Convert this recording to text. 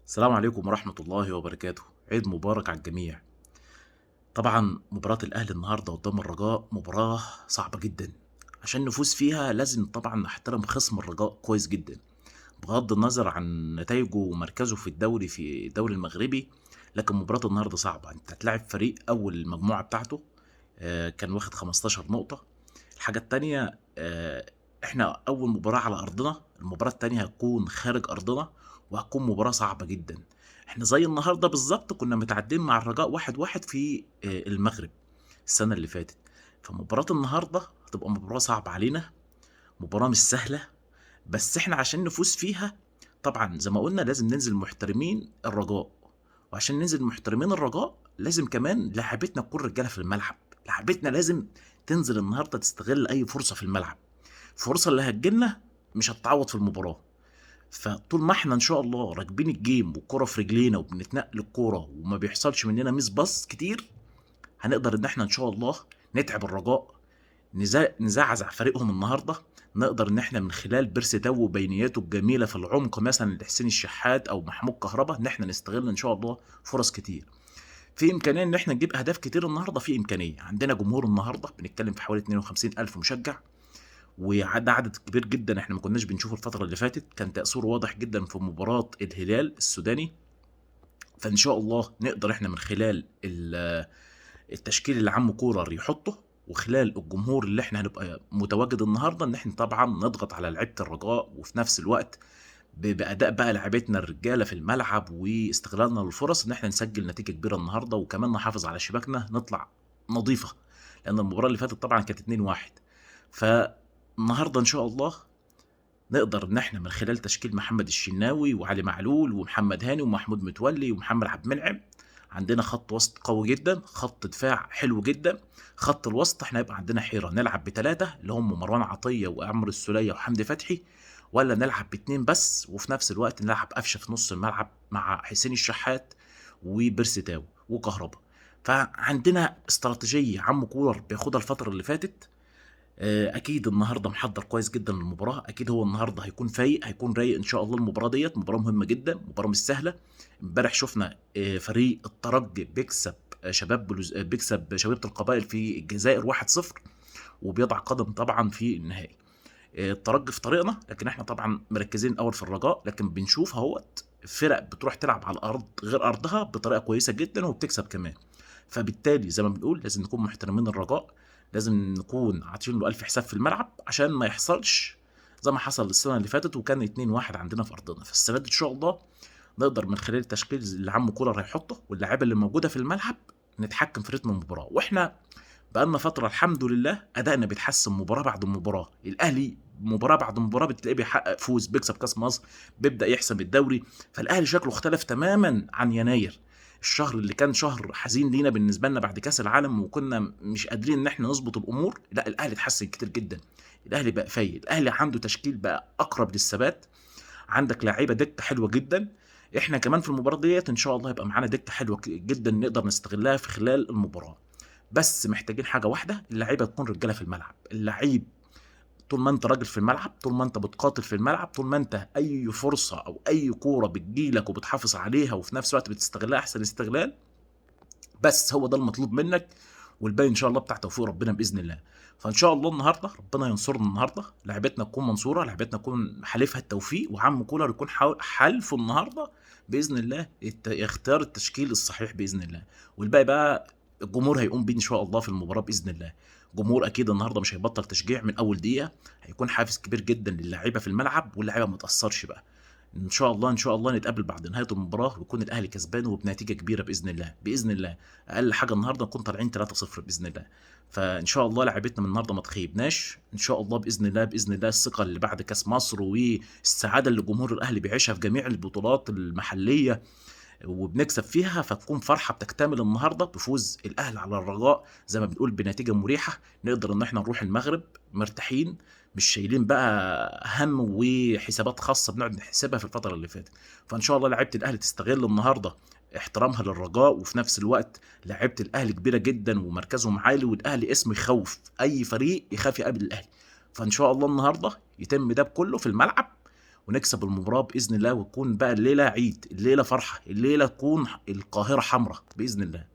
السلام عليكم ورحمة الله وبركاته. عيد مبارك على الجميع. طبعا مباراة الأهلي النهاردة قدام الرجاء مباراة صعبة جدا. عشان نفوز فيها لازم طبعا نحترم خصم الرجاء كويس جدا، بغض النظر عن نتائجه ومركزه في الدوري في الدوري المغربي. لكن مباراة النهاردة صعبة، انت هتلاعب فريق أول المجموعة بتاعته، كان واخد 15 نقطة. الحاجة التانية، احنا أول مباراة على أرضنا، المباراة التانية هتكون خارج أرضنا، وهتكون مباراة صعبة جدا. احنا زي النهاردة بالظبط كنا متعادلين مع الرجاء 1-1 في المغرب السنة اللي فاتت. فمباراة النهاردة هتبقى مباراة صعبة علينا، مباراة مش سهلة. بس احنا عشان نفوز فيها طبعا زي ما قلنا لازم ننزل محترمين الرجاء، وعشان ننزل محترمين الرجاء لازم كمان لعبتنا تكون رجاله في الملعب. لعبتنا لازم تنزل النهارده تستغل اي فرصه في الملعب. الفرصه اللي هتجيلنا مش هتتعوض في المباراه. فطول ما احنا ان شاء الله راكبين الجيم والكره في رجلينا وبنتنقل الكوره وما بيحصلش مننا ميس باص كتير، هنقدر ان احنا ان شاء الله نتعب الرجاء، نزعزع فريقهم النهارده. نقدر ان احنا من خلال بيرسي تاو وبينياته الجميله في العمق مثلا لحسين الشحات او محمود كهربا ان احنا نستغل ان شاء الله فرص كتير. في امكانيه ان احنا نجيب اهداف كتير النهارده، في امكانيه عندنا جمهور النهارده بنتكلم في حوالي 52 الف مشجع، وعدى عدد كبير جدا احنا ما كناش بنشوفه الفتره اللي فاتت، كان تاثيره واضح جدا في مباراه الهلال السوداني. فان شاء الله نقدر احنا من خلال التشكيل اللي عم كولر يحطه وخلال الجمهور اللي احنا هنبقى متواجد النهارده ان احنا طبعا نضغط على لعيبه الرجاء، وفي نفس الوقت باداء بقى لعيبتنا الرجاله في الملعب واستغلالنا للفرص ان احنا نسجل نتيجه كبيره النهارده، وكمان نحافظ على شباكنا نطلع نظيفه. لان المباراه اللي فاتت طبعا كانت 2-1. فالنهارده ان شاء الله نقدر ان احنا من خلال تشكيل محمد الشناوي وعلي معلول ومحمد هاني ومحمود متولي ومحمد عبد المنعم، عندنا خط وسط قوي جدا، خط دفاع حلو جدا. خط الوسط احنا هيبقى عندنا حيره نلعب بثلاثه اللي هم مروان عطيه وعمرو السوليه وحمدي فتحي، ولا نلعب باتنين بس وفي نفس الوقت نلعب قفشه في نص الملعب مع حسين الشحات وبيرسيتاو وكهربا. فعندنا استراتيجيه عم كولر بياخدها الفتره اللي فاتت. اكيد النهارده محضر كويس جدا للمباراه، اكيد هو النهارده هيكون فايق هيكون رايق ان شاء الله. المباراه ديت مباراه مهمه جدا، مباراه مش سهله. امبارح شفنا فريق الترجي بيكسب بيكسب شبيبه القبائل في الجزائر 1-0، وبيضع قدم طبعا في النهائي. الترجي في طريقنا، لكن احنا طبعا مركزين اول في الرجاء، لكن بنشوف اهوت فرق بتروح تلعب على الارض غير ارضها بطريقه كويسه جدا وبتكسب كمان. فبالتالي زي ما بنقول لازم نكون محترمين الرجاء، لازم نكون عاطين له الف حساب في الملعب عشان ما يحصلش زي ما حصل السنه اللي فاتت وكان 2-1 عندنا في ارضنا. فالسنه دي ان شاء الله نقدر من خلال التشكيل اللي عم كولر هيحطه واللاعيبه اللي موجوده في الملعب نتحكم في رتم المباراه. واحنا بقالنا فتره الحمد لله ادائنا بيتحسن مباراه بعد مباراه. الاهلي مباراه بعد مباراه بتلاقيه بيحقق فوز، بيكسب كاس مصر، بيبدا يحسم الدوري. فالاهلي شكله اختلف تماما عن يناير، الشهر اللي كان شهر حزين لينا بالنسبه لنا بعد كاس العالم وكنا مش قادرين ان احنا نظبط الامور. لا الاهلي اتحسن كتير جدا، الاهلي بقى فايق، الاهلي عنده تشكيل بقى اقرب للثبات، عندك لعيبه دكه حلوه جدا. احنا كمان في المباراه ديت ان شاء الله يبقى معانا دكه حلوه جدا نقدر نستغلها في خلال المباراه. بس محتاجين حاجه واحده، اللعيبه تكون رجاله في الملعب. اللعيب طول ما انت راجل في الملعب، طول ما انت بتقاتل في الملعب، طول ما انت اي فرصه او اي كوره بتجيلك وبتحافظ عليها وفي نفس الوقت بتستغلها احسن استغلال، بس هو ده المطلوب منك. والباقي ان شاء الله بتاع توفيق ربنا باذن الله. فان شاء الله النهارده ربنا ينصرنا، النهارده لعبتنا تكون منصوره، لعبتنا تكون حليفها التوفيق، وعم كولر يكون حلفه النهارده باذن الله يختار التشكيل الصحيح باذن الله. والباقي بقى الجمهور هيقوم بيه ان شاء الله في المباراه باذن الله. جمهور اكيد النهارده مش هيبطل تشجيع من اول دقيقه، هيكون حافز كبير جدا للاعيبه في الملعب، واللاعيبه ما تاثرش بقى. ان شاء الله ان شاء الله نتقابل بعد نهايه المباراه ويكون الاهلي كسبان وبنتيجه كبيره باذن الله باذن الله. اقل حاجه النهارده نكون طالعين 3-0 باذن الله. فان شاء الله لعيبتنا من النهارده ما تخيبناش ان شاء الله باذن الله باذن الله. الثقه اللي بعد كاس مصر والسعاده اللي جمهور الاهلي بيعيشها في جميع البطولات المحليه وبنكسب فيها، فتكون فرحه بتكتمل النهارده بفوز الاهلي على الرجاء زي ما بنقول بنتيجه مريحه. نقدر ان احنا نروح المغرب مرتاحين، مش شايلين بقى هم وحسابات خاصه بنقعد نحسبها في الفتره اللي فاتت. فان شاء الله لعيبه الاهلي تستغل النهارده احترامها للرجاء، وفي نفس الوقت لعيبه الاهلي كبيره جدا ومركزهم عالي، والاهلي اسم يخوف اي فريق يخاف يقابل الاهلي. فان شاء الله النهارده يتم ده كله في الملعب، ونكسب المباراة بإذن الله، وتكون بقى الليلة عيد، الليلة فرحة، الليلة تكون القاهرة حمرا بإذن الله.